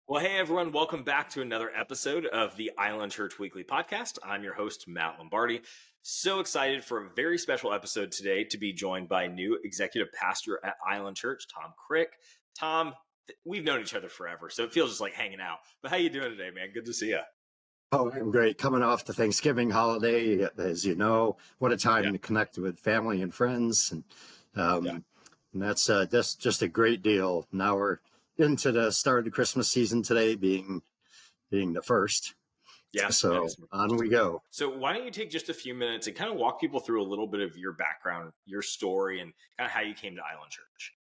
Well, hey everyone, welcome back to another episode of the Island Church Weekly Podcast. I'm your host, Matt Lombardi. So excited for a very special episode today to be joined by new executive pastor at Island Church, Tom Crick. Tom, we've known each other forever, so it feels just like hanging out. But how you doing today, man? Good to see you. Oh, I'm great. Coming off the Thanksgiving holiday, as you know, what a time Yeah, to connect with family and friends, and yeah, that's just a great deal. Now we're into the start of the Christmas season today, being the first. yeah. That So is my on first. we go. So why don't you take just a few minutes and kind of walk people through a little bit of your background, your story, and kind of how you came to Island Church?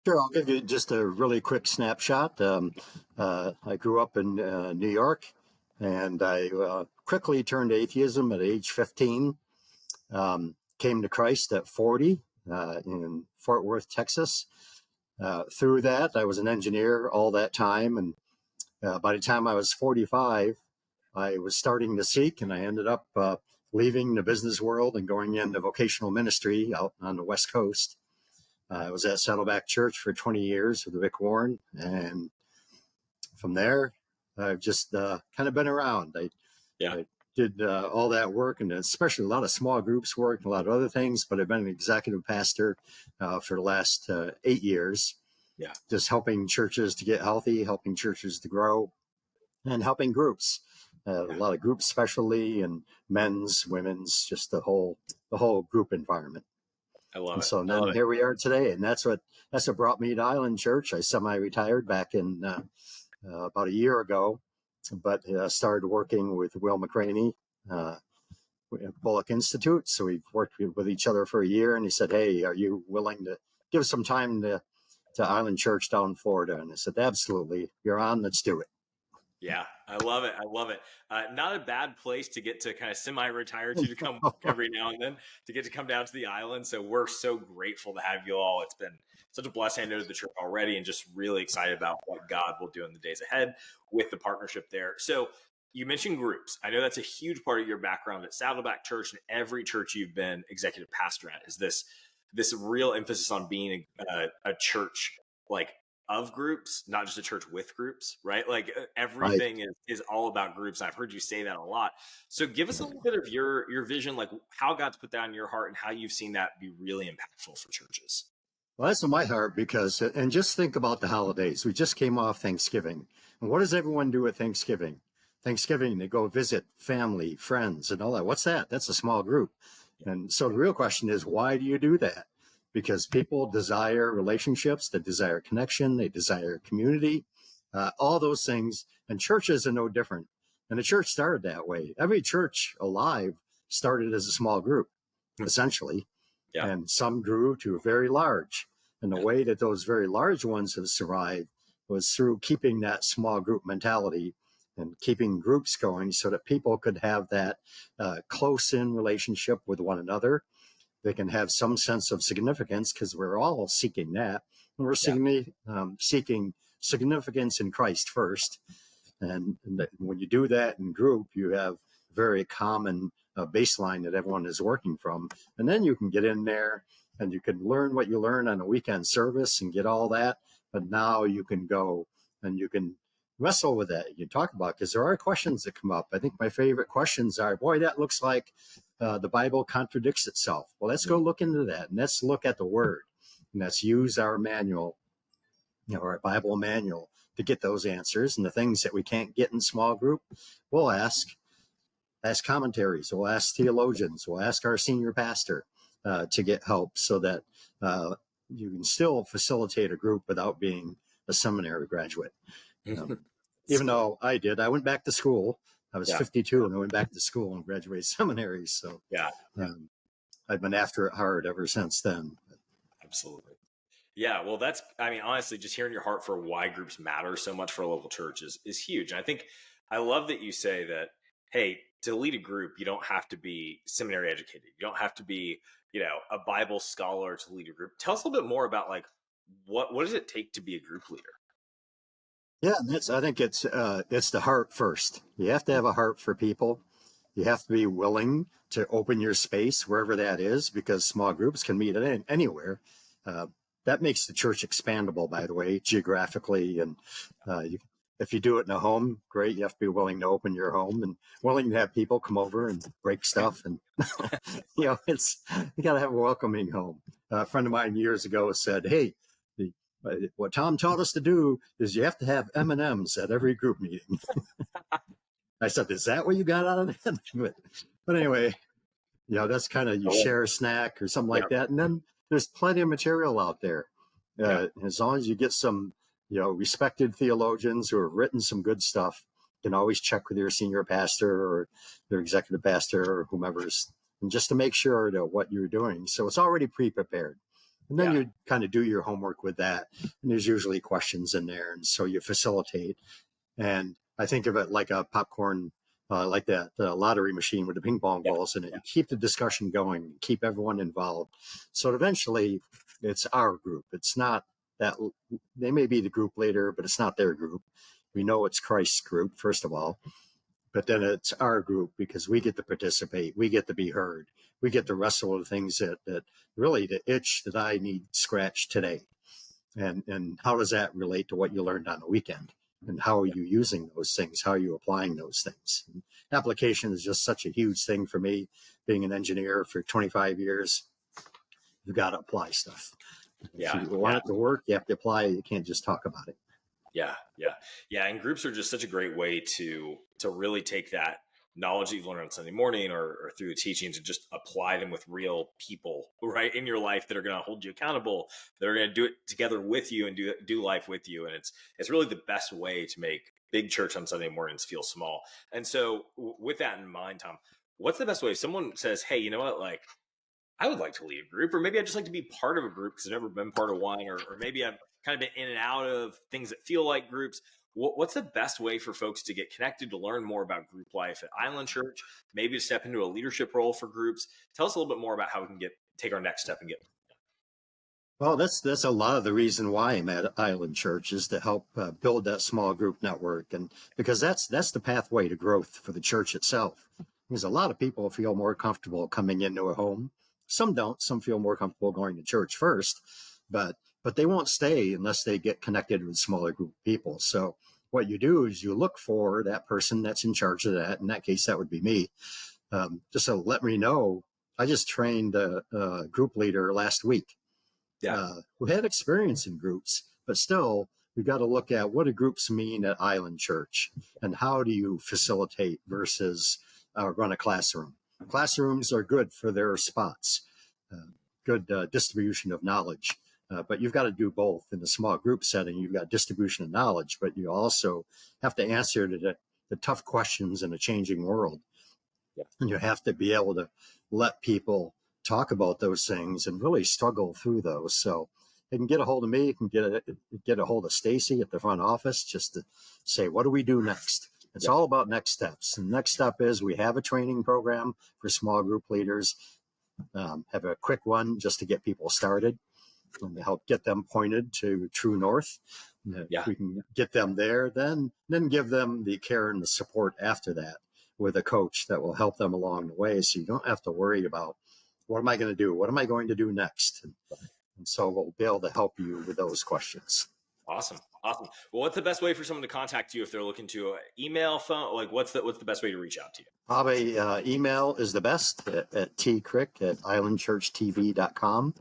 Sure, I'll give you just a really quick snapshot. I grew up in New York, and I quickly turned to atheism at age 15. Came to Christ at 40 in Fort Worth, Texas. Through that, I was an engineer all that time. And by the time I was 45, I was starting to seek, and I ended up leaving the business world and going into vocational ministry out on the West Coast. I was at Saddleback Church for 20 years with Rick Warren. And from there, I've just kind of been around. Yeah, I did all that work, and especially a lot of small groups work and a lot of other things, but I've been an executive pastor for the last 8 years, yeah, just helping churches to get healthy, helping churches to grow, and helping groups. A yeah. lot of groups, especially and men's, women's, just the whole group environment. I love And it. so I love then it. here we are today, and that's what brought me to Island Church. I semi-retired back in about a year ago, but started working with Will McCraney uh, at Bullock Institute. So we've worked with each other for a year, and he said, "Hey, are you willing to give some time to Island Church down in Florida?" And I said, "Absolutely, you're on. Let's do it." Yeah, I love it. I love it. Not a bad place to get to kind of semi-retire to come every now and then to get to come down to the island. So we're so grateful to have you all. It's been such a blessing. I know the trip already and just really excited about what God will do in the days ahead with the partnership there. So you mentioned groups. I know that's a huge part of your background at Saddleback Church, and every church you've been executive pastor at is this real emphasis on being a church like of groups, not just a church with groups, right? Like Right. everything is all about groups. I've heard you say that a lot. So give us a little bit of your vision, like how God's put that in your heart and how you've seen that be really impactful for churches. Well, that's in my heart because, and just think about the holidays. We just came off Thanksgiving. And what does everyone do at Thanksgiving? Thanksgiving, they go visit family, friends, and all that. What's that? That's a small group. And so the real question is, why do you do that? Because people desire relationships, they desire connection, they desire community, all those things. And churches are no different. And the church started that way. Every church alive started as a small group, essentially, Yeah, and some grew to very large. And the yeah, way that those very large ones have survived was through keeping that small group mentality and keeping groups going so that people could have that close-in relationship with one another. They can have some sense of significance because we're all seeking that. And we're yeah, seeking significance in Christ first. And when you do that in group, you have very common baseline that everyone is working from. And then you can get in there and you can learn what you learn on a weekend service and get all that. But now you can go and you can wrestle with that. You talk about, because there are questions that come up. I think my favorite questions are, boy, that looks like the Bible contradicts itself. Well, let's go look into that. And let's look at the word. And let's use our manual, our Bible manual, to get those answers. And the things that we can't get in small group, we'll ask commentaries, we'll ask theologians, we'll ask our senior pastor to get help so that you can still facilitate a group without being a seminary graduate. Um, Even though I went back to school. I was yeah, 52 and I went back to school and graduated seminary. So yeah, yeah, um, I've been after it hard ever since then. absolutely. Yeah, well, I mean, honestly, just hearing your heart for why groups matter so much for a local church is huge. And I think I love that you say that, hey, to lead a group, you don't have to be seminary educated. You don't have to be, a Bible scholar to lead a group. Tell us a little bit more about like what does it take to be a group leader? Yeah, I think it's the heart first. You have to have a heart for people. You have to be willing to open your space wherever that is, because small groups can meet anywhere. Uh, that makes the church expandable, by the way, geographically, and If you do it in a home, great. You have to be willing to open your home and willing to have people come over and break stuff. And, it's, you got to have a welcoming home. A friend of mine years ago said, hey, what Tom taught us to do is you have to have M&Ms at every group meeting. I said, is that what you got out of that? But anyway, that's kind of, you share a snack or something like that. And then there's plenty of material out there. As long as you get some, respected theologians who have written some good stuff, you can always check with your senior pastor or your executive pastor or whomever's, and just to make sure that what you're doing. So it's already pre-prepared. And then you kind of do your homework with that. And there's usually questions in there. And so you facilitate. And I think of it like a popcorn, like that lottery machine with the ping pong balls in it. You keep the discussion going, keep everyone involved. So eventually it's our group. It's not that they may be the group leader, but it's not their group. We know it's Christ's group, first of all. But then it's our group because we get to participate. We get to be heard. We get to wrestle with things that really the itch that I need scratched today. And how does that relate to what you learned on the weekend? And how are you using those things? How are you applying those things? And application is just such a huge thing for me. Being an engineer for 25 years, you've got to apply stuff. If you want it to work, you have to apply it. You can't just talk about it. Yeah. And groups are just such a great way to really take that knowledge that you've learned on Sunday morning or through the teachings and just apply them with real people right in your life that are going to hold you accountable, that are going to do it together with you and do life with you. And it's really the best way to make big church on Sunday mornings feel small. And so with that in mind, Tom, what's the best way if someone says, hey, you know what, like, I would like to lead a group, or maybe I'd just like to be part of a group because I've never been part of one, or maybe I've kind of been in and out of things that feel like groups. What's the best way for folks to get connected, to learn more about group life at Island Church, maybe to step into a leadership role for groups? Tell us a little bit more about how we can take our next step and get. Well, that's a lot of the reason why I'm at Island Church is to help build that small group network, and because that's the pathway to growth for the church itself. Because a lot of people feel more comfortable coming into a home. Some don't. Some feel more comfortable going to church first, but they won't stay unless they get connected with a smaller group of people. So what you do is you look for that person that's in charge of that. In that case, that would be me. Just to let me know. I just trained a group leader last week who had experience in groups, but still, we've got to look at what do groups mean at Island Church and how do you facilitate versus run a classroom. Classrooms are good for their spots, good distribution of knowledge, but you've got to do both. In a small group setting, you've got distribution of knowledge, but you also have to answer the tough questions in a changing world. And you have to be able to let people talk about those things and really struggle through those. So you can get a hold of me, you can get a hold of Stacy at the front office just to say, what do we do next? It's all about next steps. And next step is we have a training program for small group leaders, have a quick one just to get people started and to help get them pointed to true north. If we can get them there, then give them the care and the support after that with a coach that will help them along the way. So you don't have to worry about what am I going to do? What am I going to do next? And so we'll be able to help you with those questions. Awesome. Well, what's the best way for someone to contact you if they're looking to email, phone? Like, what's the best way to reach out to you? Probably email is the best at tcrick@islandchurchtv.com.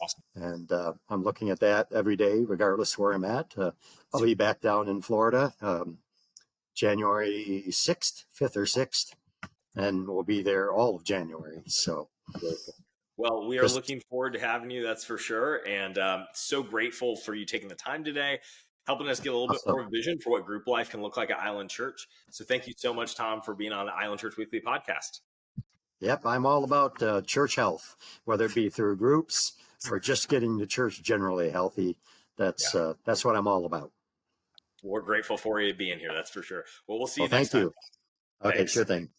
Awesome. And I'm looking at that every day, regardless where I'm at. I'll be back down in Florida January 6th, 5th or 6th, and we'll be there all of January. So. Well, we are looking forward to having you, that's for sure. And so grateful for you taking the time today, helping us get a little bit more vision for what group life can look like at Island Church. So thank you so much, Tom, for being on the Island Church Weekly podcast. Yep, I'm all about church health, whether it be through groups or just getting the church generally healthy. That's what I'm all about. We're grateful for you being here, that's for sure. Well, we'll see you next time. Thank you. Okay, Thanks. sure thing.